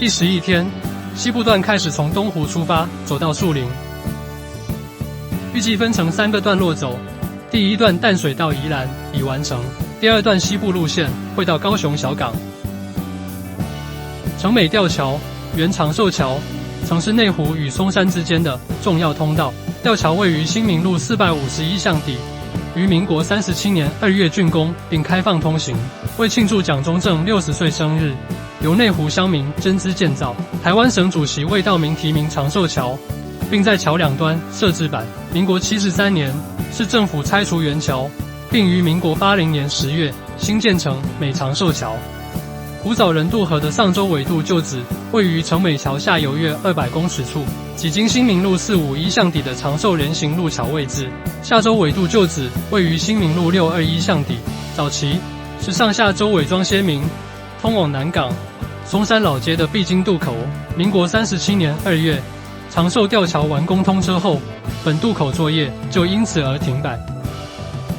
第11天，西部段开始从东湖出发，走到树林。预计分成3个段落走。第一段淡水到宜兰已完成，第2段西部路线会到高雄小港。成美吊桥原长寿桥，曾是内湖与松山之间的重要通道。吊桥位于新民路451巷底，于民国37年2月竣工并开放通行。为庆祝蒋中正60岁生日，由内湖乡民捐资建造。台湾省主席魏道明提名长寿桥，并在桥两端设置板。民国73年，市政府拆除原桥，并于民国80年10月新建成美长寿桥。古早人渡河的上洲纬度旧址位于成美桥下游约200公尺处，几经新民路451巷底的长寿人行路桥位置。下洲纬度旧址位于新民路621巷底，早期是上下洲伪装鲜明，通往南港、松山老街的必经渡口。民国37年2月，长寿吊桥完工通车后，本渡口作业就因此而停摆。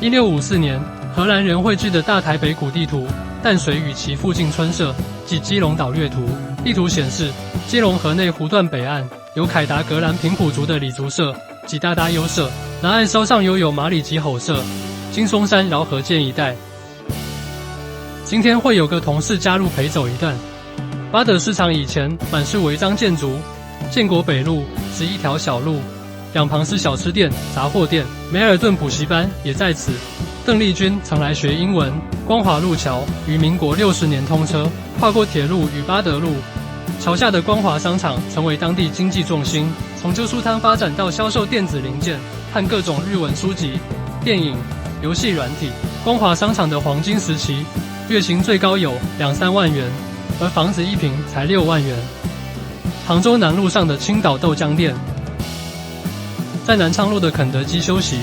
1654年，荷兰人绘制的大台北古地图、淡水与其附近村社及基隆岛略图，地图显示，基隆河内湖段北岸有凯达格兰平埔族的李族社及大大优社，南岸稍上游有马里吉吼社，经松山饶河涧一带。今天会有个同事加入陪走一段。八德市场以前满是违章建筑，建国北路是一条小路，两旁是小吃店、杂货店，梅尔顿补习班也在此。邓丽君曾来学英文。光华路桥于民国60年通车，跨过铁路与八德路，桥下的光华商场成为当地经济重心，从旧书摊发展到销售电子零件和各种日文书籍、电影、游戏软体。光华商场的黄金时期，月薪最高有2-3万元，而房子一坪才6万元。杭州南路上的青岛豆浆店，在南昌路的肯德基休息。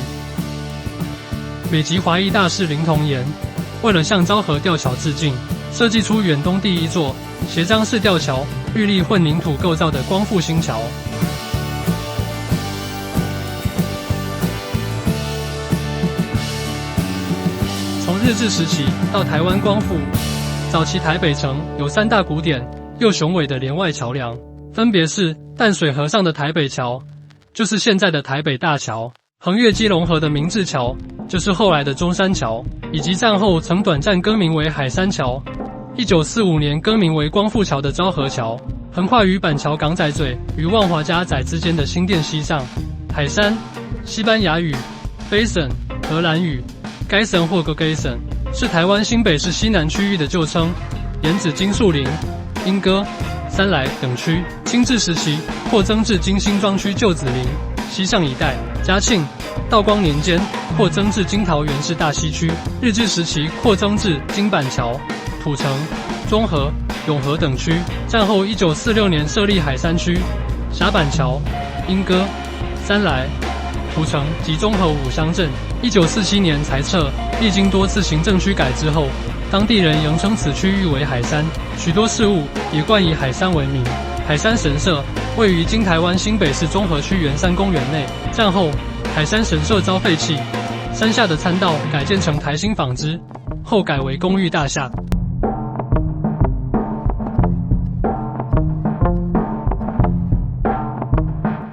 美籍华裔大师林童岩为了向昭和吊桥致敬，设计出远东第一座斜张式吊桥，玉砾混凝土构造的光复新桥。从日治时期到台湾光复，早期台北城有3大古典又雄伟的连外桥梁，分别是淡水河上的台北桥，就是现在的台北大桥；横越基隆河的明治桥，就是后来的中山桥，以及战后曾短暂更名为海山桥，1945年更名为光复桥的昭和桥，横跨于板桥港仔嘴与万华家仔之间的新店溪上。海山，西班牙语 basin， 荷兰语 Geysen 或 Geysen， 是台湾新北市西南区域的旧称，沿指金树林、莺歌、三来等区。清治时期扩增至金新庄区旧子林、西上一带。嘉庆、道光年间扩增至金桃园市大溪区，日治时期扩增至金板桥、土城、中和、永和等区。战后1946年设立海山区，狭板桥、莺歌、三来、土城及中和5乡镇。1947年裁撤，历经多次行政区改之后，当地人仍称此区域为海山，许多事物也冠以海山为名。海山神社位于今台湾新北市中和区圆山公园内。战后，海山神社遭废弃，山下的参道改建成台新纺织，后改为公寓大厦。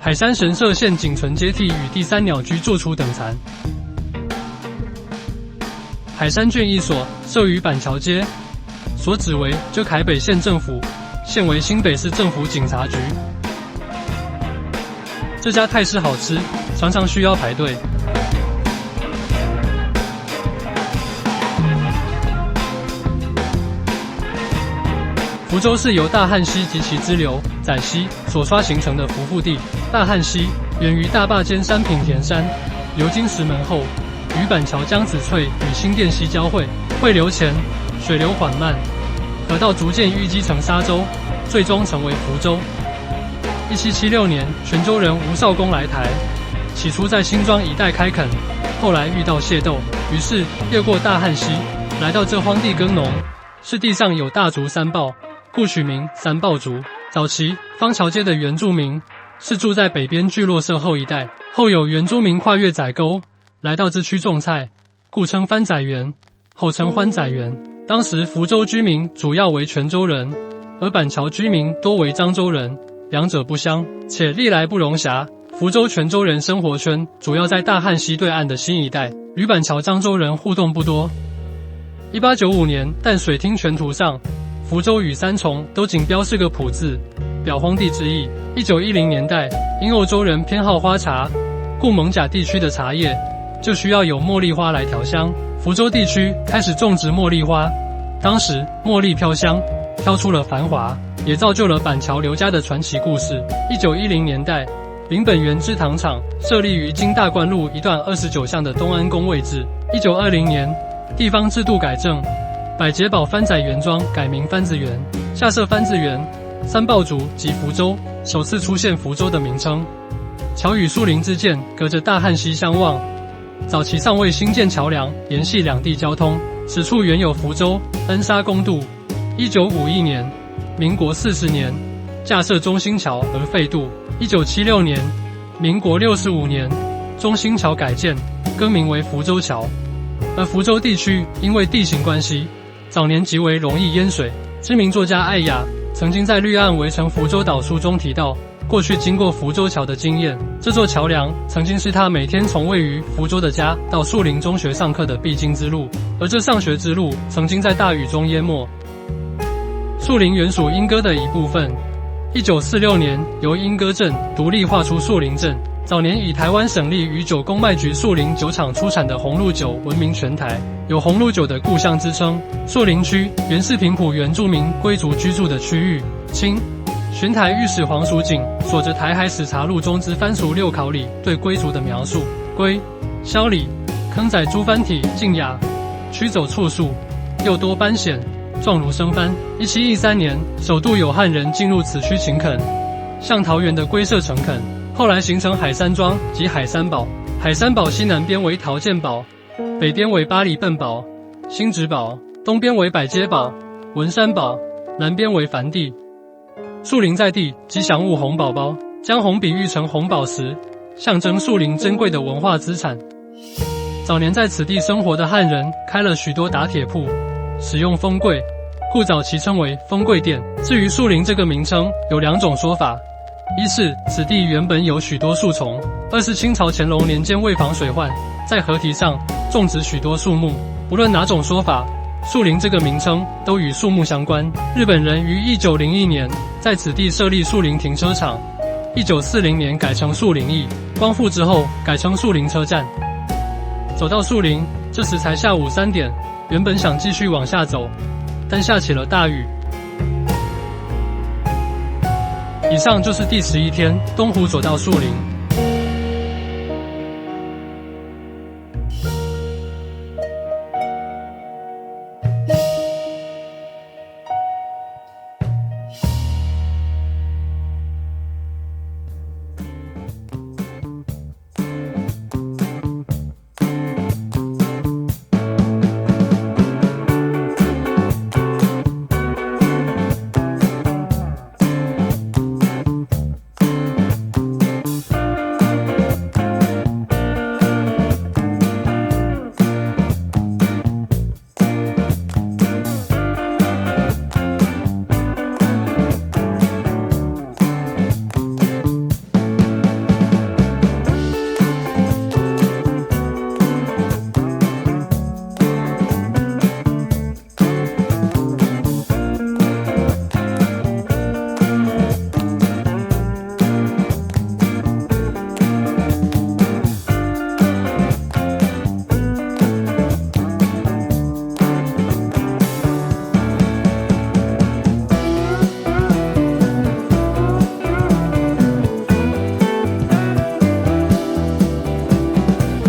海山神社现仅存阶梯与第3鸟居做出等残。海山卷一所设于板桥街，所址为旧台北县政府，现为新北市政府警察局。这家泰式好吃，常常需要排队。福州是由大汉溪及其支流载溪所刷形成的浮腹地。大汉溪源于大坝尖山品田山，流经石门后，与板桥江子翠与新店溪交汇。汇流前，水流缓慢，河道逐渐淤积成沙洲，最终成为福州。1776年，泉州人吴少公来台，起初在新庄一带开垦，后来遇到械斗，于是越过大汉溪，来到这荒地耕农。是地上有大竹三抱，故取名三抱竹。早期方桥街的原住民是住在北边聚落社后一带，后有原住民跨越仔沟，来到这区种菜，故称番仔园，后称欢仔园。当时福州居民主要为泉州人，而板桥居民多为漳州人，两者不相，且历来不容辖。福州泉州人生活圈主要在大汉溪对岸的新一带，与板桥漳州人互动不多。1895年淡水厅全图上，福州与三重都仅标示个普字，表荒地之意。1910年代，因欧洲人偏好花茶，故蒙甲地区的茶叶就需要有茉莉花来调香。福州地区开始种植茉莉花，当时茉莉飘香，飘出了繁华，也造就了板桥刘家的传奇故事。1910年代，林本源制糖厂设立于经大观路一段29巷的东安宫位置。1920年，地方制度改正，百节堡番仔园庄改名番子园，下设番子园。三爆竹及福州首次出现福州的名称。桥与树林之间隔着大汉溪相望，早期尚未兴建桥梁联系两地交通，此处原有福州恩沙公渡。1951年，民国40年，架设中兴桥而废渡。1976年，民国65年，中兴桥改建，更名为福州桥。而福州地区因为地形关系，早年极为容易淹水。知名作家艾雅曾经在《绿岸围城福州岛》书中提到，过去经过福州桥的经验，这座桥梁曾经是他每天从位于福州的家到树林中学上课的必经之路，而这上学之路曾经在大雨中淹没。树林原属莺歌的一部分，1946年由莺歌镇独立划出树林镇。早年以台湾省立与酒公卖局树林酒厂出产的红露酒闻名全台，有红露酒的故乡之称。树林区原是平埔原住民归族居住的区域。清巡台御史黄蜀锦锁着台海史查录中之番俗六考里对归族的描述，归、萧里、坑仔诸番体静雅，驱走处数，又多斑藓，状如生番。1713年，首度有汉人进入此区勤垦，向桃园的龟舍诚恳。后来形成海山庄及海山堡。海山堡西南边为桃建堡，北边为八里笨堡、新直堡，东边为百街堡、文山堡，南边为梵地。树林在地，吉祥物红宝宝，将红比喻成红宝石，象征树林珍贵的文化资产。早年在此地生活的汉人开了许多打铁铺，使用风柜，故早期称为风柜店。至于树林这个名称，有两种说法。一是此地原本有许多树丛，二是清朝乾隆年间为防水患，在河堤上种植许多树木。无论哪种说法，树林这个名称都与树木相关。日本人于1901年在此地设立树林停车场，1940年改成树林驿，光复之后改成树林车站。走到树林，这时才下午3点，原本想继续往下走，但下起了大雨。以上就是第11天东湖左道树林。